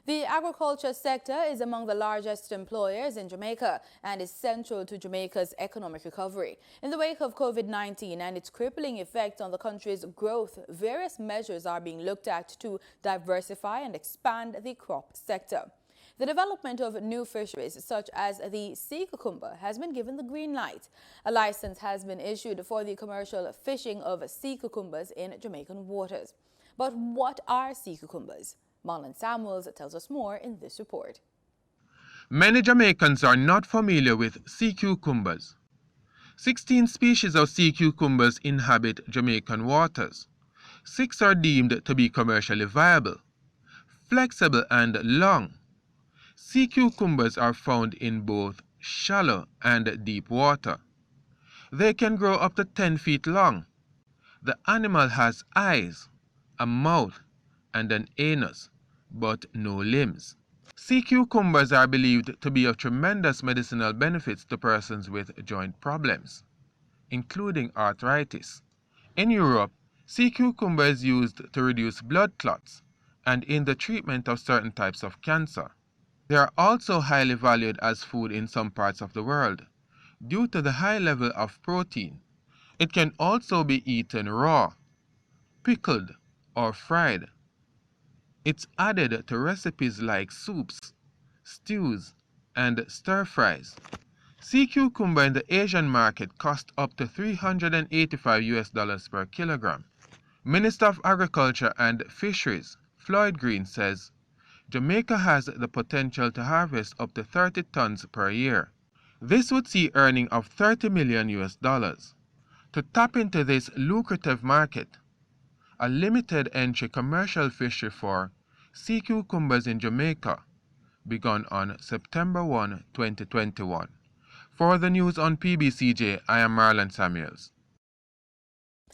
The agriculture sector is among the largest employers in Jamaica and is central to Jamaica's economic recovery. In the wake of COVID-19 and its crippling effect on the country's growth, various measures are being looked at to diversify and expand the crop sector. The development of new fisheries, such as the sea cucumber, has been given the green light. A license has been issued for the commercial fishing of sea cucumbers in Jamaican waters. But what are sea cucumbers? Marlon Samuels tells us more in this report. Many Jamaicans are not familiar with sea cucumbers. 16 species of sea cucumbers inhabit Jamaican waters. 6 are deemed to be commercially viable, flexible and long. Sea cucumbers are found in both shallow and deep water. They can grow up to 10 feet long. The animal has eyes, a mouth, and an anus, but no limbs. Sea cucumbers are believed to be of tremendous medicinal benefits to persons with joint problems, including arthritis. In Europe, sea cucumber is used to reduce blood clots and in the treatment of certain types of cancer. They are also highly valued as food in some parts of the world due to the high level of protein. It can also be eaten raw, pickled, or fried. It's added to recipes like soups, stews, and stir-fries. Sea cucumber in the Asian market cost up to $385 per kilogram. Minister of Agriculture and Fisheries, Floyd Green, says Jamaica has the potential to harvest up to 30 tons per year. This would see earning of $30 million. To tap into this lucrative market, a limited entry commercial fishery for sea cucumbers in Jamaica begun on September 1, 2021. For the news on PBCJ, I am Marlon Samuels.